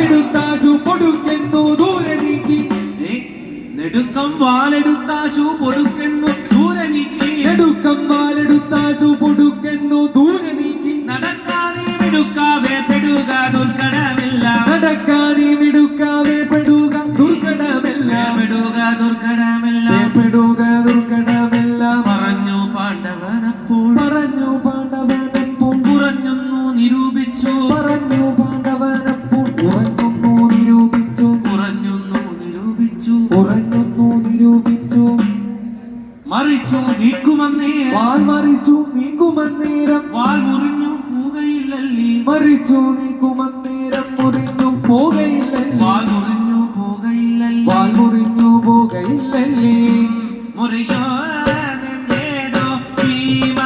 വാലെടുത്താശു പൊടുക്കെന്നു ദൂരെ നീക്കി. നെടുക്കം വാലെടുത്താശു പൊടുക്കെന്നു ദൂരെ നീക്കി. നെടുക്കം വാലെടുത്താശു പൊടുക്കെന്നു ദൂരെ നീക്കി. നടക്കാതെ മിടുക്കാവേ പെടുക ദുർഘടമില്ല. നടക്കാതെ മിടുക്കാവേ പെടുക ദുർഘടമില്ല. പെടുക ദുർഘടമില്ല. പെടുക ദുർഘടമില്ല. പറഞ്ഞു പാണ്ഡവനപ്പോൾ. പറഞ്ഞു പാണ്ഡവനപ്പോൾ. കുറഞ്ഞൊന്നു നിരൂപിച്ചു. പറഞ്ഞു പാണ്ഡവനപ്പോൾ. കുറഞ്ഞൊന്നു നിരൂപിച്ചു. കുറഞ്ഞൊന്നു നിരൂപിച്ചു. കുറഞ്ഞൊന്നു നിരൂപിച്ചു. മറിച്ചു നീക്കുമന്നേ. വാൽ മറിച്ചു നീക്കുമന്നേരം. വാൽ മുറിഞ്ഞു പോകയില്ലല്ലി. മറിച്ചു നീക്കുമന്നേരം മുറിഞ്ഞു പോകയില്ലല്ലി. വാൽ മുറിഞ്ഞു പോകയില്ലല്ലി. വാൽ മുറിഞ്ഞു പോകയില്ലല്ലി. മുറിയോ നിന്റേടോ ഭീമ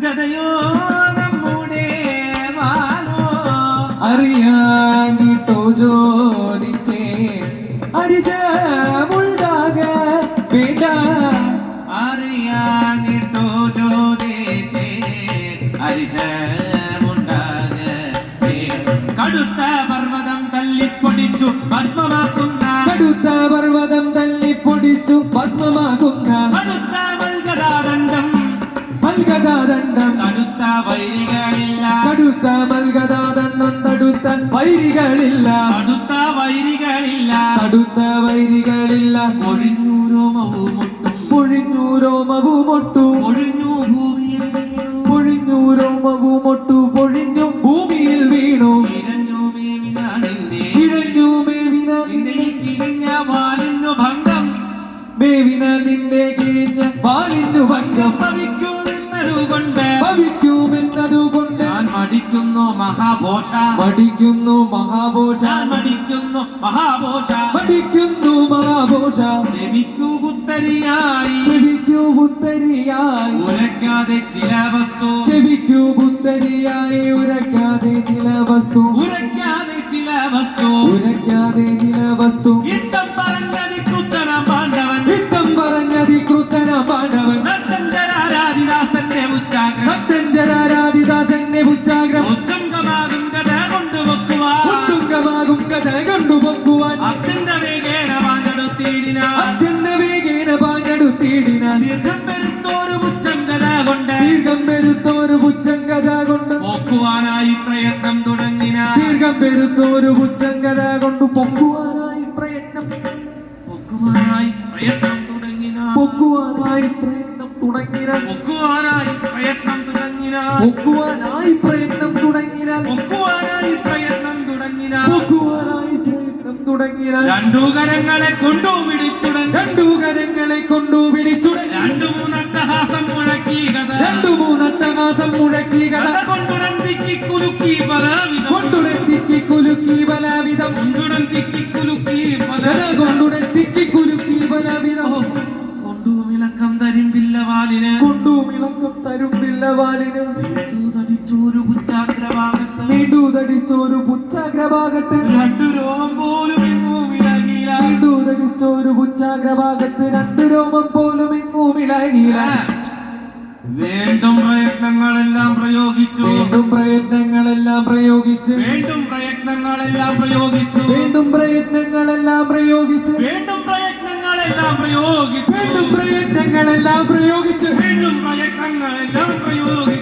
ഗദയോ നമ്മുടെ വാലോ. അറിയാഞ്ഞിട്ടോ ചോദിച്ചേ അരിശമുണ്ടാക വേണ്ട. അറിയാഞ്ഞിട്ടോ ചോദിച്ചേ അരിശമുണ്ടാക. കടുത്ത പർവ്വതം തല്ലിപ്പൊടിച്ചു ഭസ്മമാക്കുന്ന. കടുത്ത പർവ്വതം തല്ലിപ്പൊടിച്ചു ഭസ്മമാക്കുന്ന. കടുത്ത മൽഗദാദണ്ഡം. മൽഗദാദണ്ഡം. കടുത്ത വൈരികളില്ല. കടുത്ത മൽഗദാദണ്ഡം. തടുത്ത വൈരികളില്ല. കടുത്ത വൈരികളില്ല. കടുത്ത വൈരികളില്ല. ഒഴിഞ്ഞു രോമവുമൊട്ടും. പൊഴിഞ്ഞു രോമവുമൊട്ടു. ഒഴിഞ്ഞു ഭൂമിയിൽ വീണു. പൊഴിഞ്ഞു രോമവുമൊട്ടു. പൊഴിഞ്ഞു ഭൂമിയിൽ വീണു. ഇഴഞ്ഞു മേവിന നിന്നെ. ഇഴഞ്ഞു മേവിന നിന്റെ നിന്നെ. കിഴിഞ്ഞ വാലിനു ഭംഗം. മേവിന നിന്റെ കിഴിഞ്ഞ വാലിനു ഭംഗം. ഭവിക്കൂ നിന്നതുകൊണ്ട്. ഭവിക്കുമെന്നതുകൊണ്ട് ഞാൻ മടിക്കുന്നു മഹാഘോഷ. മടിക്കുന്നു മഹാഘോഷ. ഞാൻ മടിക്കുന്നു മഹാഘോഷ. മടിക്കുന്നു മഹാഘോഷ. ചെവിക്കൂ പുത്തരിയായി. ചെവിക്കു പുത്തരിയായി. ഉരയ്ക്കാതെ ചില വസ്തു. ചെവിക്കു പുത്തരിയായി. ഉരയ്ക്കാതെ ചില വസ്തു. ഉരയ്ക്കാതെ ചില വസ്തു. ഉരയ്ക്കാതെ ചില വസ്തു. യുദ്ധം പറഞ്ഞതി കൃത്തന പാണ്ഡവൻ. യുദ്ധം പറഞ്ഞതി കൃത്തന പാണ്ഡവൻ. നത്തഞ്ചരാരാധിദാസന്റെ ഉച്ചാഗ്രം. നത്തഞ്ചരാരാധിദാസന്റെ ഉച്ചാഗ്രം. ഉത്തുംഗമാകും കഥ കൊണ്ടുവെക്കുവാൻ. ഉത്തുംഗമാകും കഥ കൊണ്ടുപോക്കുവാൻ. അത്യന്ത വേഗേന വാഞ്ഞെടുത്തിടിനാൻ. അത്യന്ത വേഗേന പാഞ്ഞെടുത്തിടിനാൻ. ദീർഘം പെരുത്തോരു പുച്ഛം കഥ കൊണ്ട്. ദീർഘം പെരുത്തോരു പുച്ഛം കഥ കൊണ്ട് പോക്കുവാനായി പ്രയത്നം തുടങ്ങിനാൻ. ദീർഘം പെരുത്തോരു പുച്ഛം കഥ കൊണ്ട് പൊക്കുവാനായി പ്രയത്നം. പൊക്കുവാനായി പ്രയത്നം തുടങ്ങിനാൻ. പൊക്കുവാനായി പ്രയത്നം തുടങ്ങിനാൻ. പൊക്കുവാനായി പ്രയത്നം തുടങ്ങിനാൻ. പൊക്കുവാനായി പ്രയത്നം തുടങ്ങിനാൻ. പൊക്കുവാനായി പ്രയത്നം തുടങ്ങിനാൻ. പൊക്കുവാനായി പ്രയത്നം തുടങ്ങിനാൻ. രണ്ടു കരങ്ങളെ കൊണ്ടു പിടിച്ചുടൻ. രണ്ടു കരങ്ങളെ കൊണ്ടു പിടിച്ചുടൻ. രണ്ടു മൂന്നട്ടഹാസം മുഴക്കി കഥ. രണ്ടു മൂന്നട്ടഹാസം മുഴക്കി കഥ. കൊണ്ടുടൻ തിക്കി കുലുക്കി പലവിധം. കൊണ്ടുടൻ തിക്കി കുലുക്കി പലവിധം. കൊണ്ടുടൻ തിക്കി കുലുക്കി കഥ പലവിധം. കൊണ്ടുടൻ തിക്കി കുലുക്കി പലവിധം. കൊണ്ടു മിളക്കം തരിമ്പില്ല വാലിന്. കൊണ്ടു മിളക്കം തരുമ്പില്ല വാലിന്. തടിച്ചോരു പുച്ഛാഗ്രഭാഗത്ത്. നീണ്ടു തടിച്ചോരു പുച്ഛാഗ്രഭാഗത്ത്. രണ്ടു രോമം പോലും എങ്ങും ഇളകിയില്ല. നീണ്ടു തടിച്ചോരു പുച്ഛാഗ്രഭാഗത്ത്. രണ്ടു രോമം പോലും എങ്ങും ഇളകിയില്ല. വീണ്ടും പ്രയത്നങ്ങളെല്ലാം പ്രയോഗിച്ചു. വീണ്ടും പ്രയത്നങ്ങളെല്ലാം പ്രയോഗിച്ച്. വീണ്ടും പ്രയത്നങ്ങളെല്ലാം പ്രയോഗിച്ചു. വീണ്ടും പ്രയത്നങ്ങളെല്ലാം പ്രയോഗിച്ച്. വീണ്ടും പ്രയത്നങ്ങളെല്ലാം പ്രയോഗിച്ചു. വീണ്ടും പ്രയത്നങ്ങളെല്ലാം പ്രയോഗിച്ച്. വീണ്ടും പ്രയത്നങ്ങളെല്ലാം പ്രയോഗിച്ചു.